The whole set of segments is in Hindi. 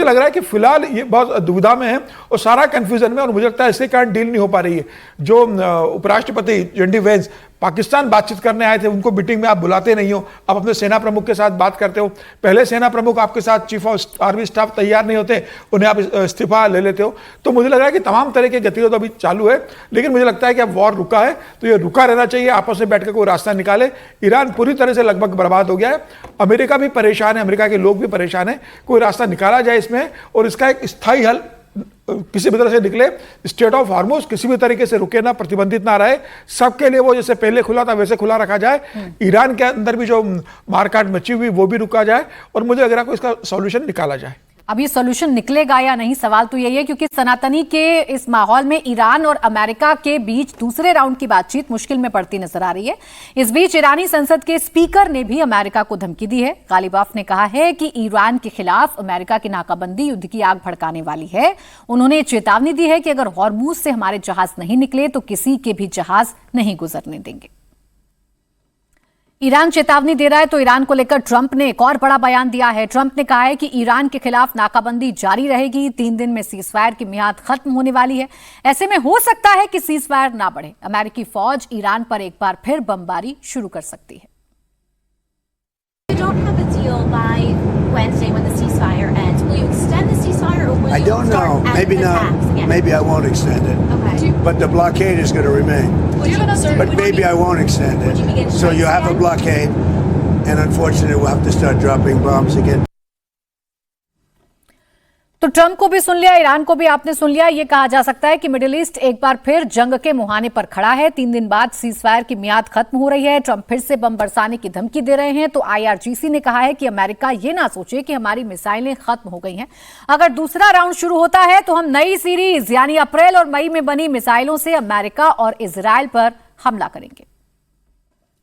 मुझे लग रहा है कि फिलहाल ये बहुत दुविधा में है और सारा कंफ्यूजन में, और मुझे लगता है इसके कारण डील नहीं हो पा रही है। जो उपराष्ट्रपति जेडी वेंस पाकिस्तान बातचीत करने आए थे, उनको मीटिंग में आप बुलाते नहीं हो, आप अपने सेना प्रमुख के साथ बात करते हो। पहले सेना प्रमुख आपके साथ चीफ ऑफ आर्मी स्टाफ तैयार नहीं होते, उन्हें आप इस्तीफा ले लेते हो। तो मुझे लग रहा है कि तमाम तरह के गतिविधि अभी चालू है, लेकिन मुझे लगता है कि अब वॉर रुका है तो ये रुका रहना चाहिए, आपस में बैठकर कोई रास्ता निकाले। ईरान पूरी तरह से लगभग बर्बाद हो गया है, अमेरिका भी परेशान है, अमेरिका के लोग भी परेशान है, कोई रास्ता निकाला जाए इसमें और इसका एक स्थायी हल किसी भी तरह से निकले। स्टेट ऑफ हार्मोज किसी भी तरीके से रुके ना, प्रतिबंधित ना रहे, सबके लिए वो जैसे पहले खुला था वैसे खुला रखा जाए। ईरान के अंदर भी जो मारकाट मची हुई वो भी रुका जाए और मुझे लग रहा है कि इसका सॉल्यूशन निकाला जाए। अब ये सॉल्यूशन निकलेगा या नहीं, सवाल तो यही है, क्योंकि सनातनी के इस माहौल में ईरान और अमेरिका के बीच दूसरे राउंड की बातचीत मुश्किल में पड़ती नजर आ रही है। इस बीच ईरानी संसद के स्पीकर ने भी अमेरिका को धमकी दी है। गालिबाफ ने कहा है कि ईरान के खिलाफ अमेरिका की नाकाबंदी युद्ध की आग भड़काने वाली है। उन्होंने चेतावनी दी है कि अगर हॉर्मूज से हमारे जहाज नहीं निकले तो किसी के भी जहाज नहीं गुजरने देंगे। ईरान चेतावनी दे रहा है तो ईरान को लेकर ट्रंप ने एक और बड़ा बयान दिया है। ट्रंप ने कहा है कि ईरान के खिलाफ नाकाबंदी जारी रहेगी, 3 दिन में सीजफायर की मियाद खत्म होने वाली है। ऐसे में हो सकता है कि सीजफायर ना बढ़े, अमेरिकी फौज ईरान पर एक बार फिर बमबारी शुरू कर सकती है। I don't know. Maybe not. Maybe I won't extend it. Okay. But the blockade is going to remain. But maybe I won't extend it. So you have a blockade, and unfortunately, we'll have to start dropping bombs again. तो ट्रंप को भी सुन लिया, ईरान को भी आपने सुन लिया। ये कहा जा सकता है कि मिडिल ईस्ट एक बार फिर जंग के मुहाने पर खड़ा है। 3 दिन बाद सीजफायर की मियाद खत्म हो रही है। ट्रंप फिर से बम बरसाने की धमकी दे रहे हैं। तो IRGC ने कहा है कि अमेरिका ये ना सोचे कि हमारी मिसाइलें खत्म हो गई हैं। अगर दूसरा राउंड शुरू होता है तो हम नई सीरीज यानी अप्रैल और मई में बनी मिसाइलों से अमेरिका और इजराइल पर हमला करेंगे।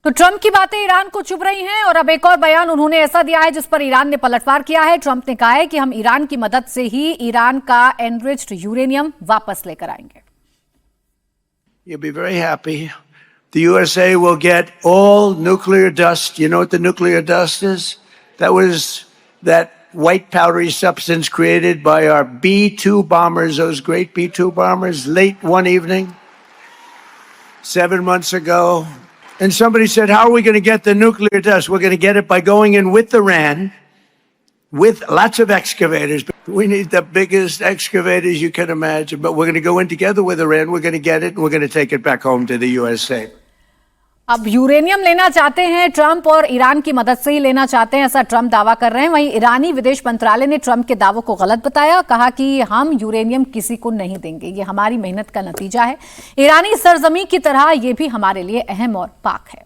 तो ट्रंप की बातें ईरान को चुभ रही हैं और अब एक और बयान उन्होंने ऐसा दिया है जिस पर ईरान ने पलटवार किया है। ट्रंप ने कहा है कि हम ईरान की मदद से ही ईरान का एनरिच्ड यूरेनियम वापस लेकर आएंगे। You'll be very happy. The USA will get all nuclear dust. You know what the nuclear dust is? That was that white powdery substance created by our B-2 bombers, those great B-2 bombers, late one evening 7 months ago. And somebody said, how are we going to get the nuclear dust? We're going to get it by going in with Iran, with lots of excavators. We need the biggest excavators you can imagine. But we're going to go in together with Iran. We're going to get it, and we're going to take it back home to the USA. अब यूरेनियम लेना चाहते हैं ट्रंप और ईरान की मदद से ही लेना चाहते हैं, ऐसा ट्रंप दावा कर रहे हैं। वहीं ईरानी विदेश मंत्रालय ने ट्रंप के दावों को गलत बताया, कहा कि हम यूरेनियम किसी को नहीं देंगे, ये हमारी मेहनत का नतीजा है। ईरानी सरजमी की तरह ये भी हमारे लिए अहम और पाक है।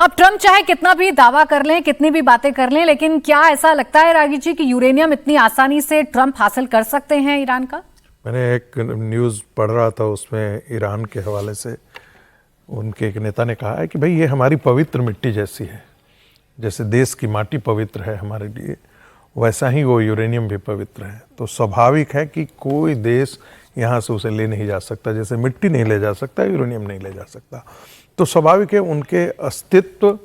अब ट्रंप चाहे कितना भी दावा कर लें, कितनी भी बातें कर लें, लेकिन क्या ऐसा लगता है रागी जी कि यूरेनियम इतनी आसानी से ट्रंप हासिल कर सकते हैं ईरान का? मैंने एक न्यूज़ पढ़ रहा था, उसमें ईरान के हवाले से उनके एक नेता ने कहा है कि भाई ये हमारी पवित्र मिट्टी जैसी है, जैसे देश की माटी पवित्र है हमारे लिए, वैसा ही वो यूरेनियम भी पवित्र है। तो स्वाभाविक है कि कोई देश यहाँ से उसे ले नहीं जा सकता, जैसे मिट्टी नहीं ले जा सकता यूरेनियम नहीं ले जा सकता। तो स्वाभाविक है उनके अस्तित्व,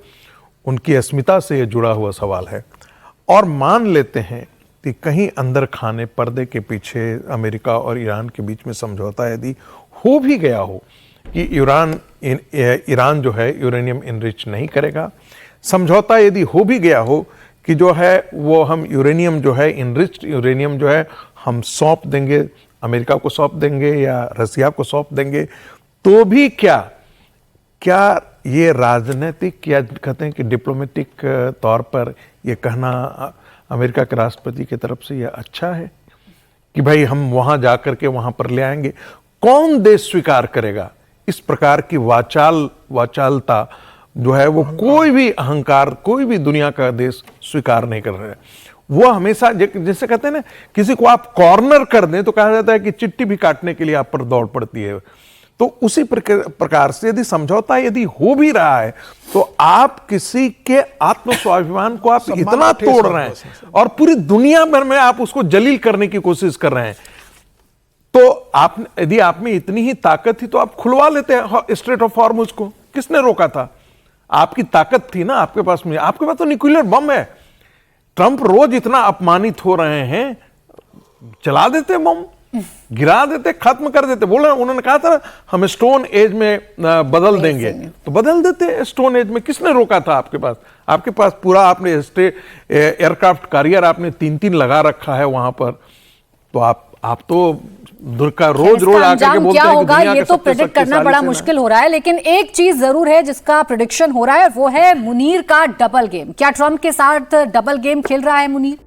उनकी अस्मिता से ये जुड़ा हुआ सवाल है। और मान लेते हैं कि कहीं अंदर खाने पर्दे के पीछे अमेरिका और ईरान के बीच में समझौता यदि हो भी गया हो कि ईरान जो है यूरेनियम इनरिच नहीं करेगा, समझौता यदि हो भी गया हो कि जो है वो हम यूरेनियम जो है इनरिच्ड यूरेनियम जो है हम सौंप देंगे, अमेरिका को सौंप देंगे या रसिया को सौंप देंगे, तो भी क्या ये राजनीतिक या कहते हैं कि डिप्लोमेटिक तौर पर ये कहना अमेरिका के राष्ट्रपति की तरफ से ये अच्छा है कि भाई हम वहाँ जा कर के वहाँ पर ले आएंगे? कौन देश स्वीकार करेगा इस प्रकार की वाचालता जो है? वो कोई भी अहंकार, कोई भी दुनिया का देश स्वीकार नहीं कर रहा है। वो हमेशा जैसे कहते हैं ना, किसी को आप कॉर्नर कर दें तो कहा जाता है कि चिट्ठी भी काटने के लिए आप पर दौड़ पड़ती है। तो उसी प्रकार से यदि समझौता यदि हो भी रहा है तो आप किसी के आत्मस्वाभिमान को आप इतना तोड़ रहे हैं और पूरी दुनिया भर में आप उसको जलील करने की कोशिश कर रहे हैं। तो आप यदि आप में इतनी ही ताकत थी तो आप खुलवा लेते हैं स्ट्रेट ऑफ हॉर्मुज को। किसने रोका था? आपकी ताकत थी ना आपके पास में। आपके पास तो न्यूक्लियर बम है। ट्रंप रोज इतना अपमानित हो रहे हैं, चला देते बम, गिरा देते, खत्म कर देते। बोल रहे उन्होंने कहा था हम स्टोन एज में बदल देंगे, तो बदल देते स्टोन एज में। किसने रोका था आपके पास? आपके पास पूरा आपने एयरक्राफ्ट कैरियर आपने 3-3 लगा रखा है वहां पर। तो आप तो रोज आकर के बोलते क्या हैं होगा ये तो प्रेडिक्ट करना बड़ा मुश्किल हो रहा है। लेकिन एक चीज जरूर है जिसका प्रेडिक्शन हो रहा है, वो है मुनीर का डबल गेम। क्या ट्रंप के साथ डबल गेम खेल रहा है मुनीर?